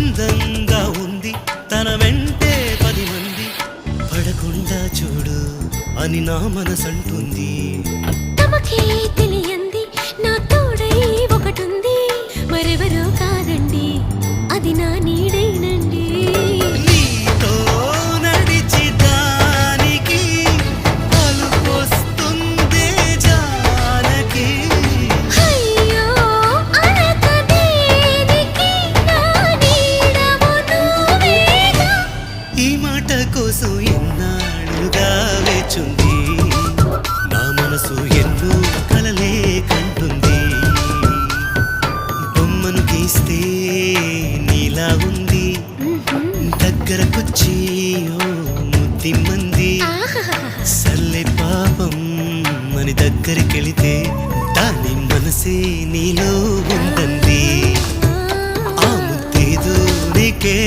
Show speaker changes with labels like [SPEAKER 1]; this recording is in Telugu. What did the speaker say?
[SPEAKER 1] అందంగా ఉంది తన వెంటే 10 మంది పడకుండా చూడు అని నా మనసంటుంది.
[SPEAKER 2] తమకే తెలియంది నా తోడై ఒకటుంది, మరెవరో కాదండి అది నా నీడేనండి.
[SPEAKER 1] నీతో నడిచి దానికి అలుపొస్తుందే జానకి.
[SPEAKER 2] అయ్యో అనక దేనికి నా నీడవు నువ్వేగా.
[SPEAKER 1] ఈ మాట కోసం ఎన్నాళ్ళుగా వేచుంది నా మనసు, ఎన్నో కలలే కంటుంది. బొమ్మను గీస్తే నీలా ఉంది, దగ్గరకొచ్చి ఓ ముద్దిమ్మంది. సల్లే పాపం అని దగ్గరికెళితే దాని మనసే నీలో ఉందంది. ఆ ముద్దేదో నీకే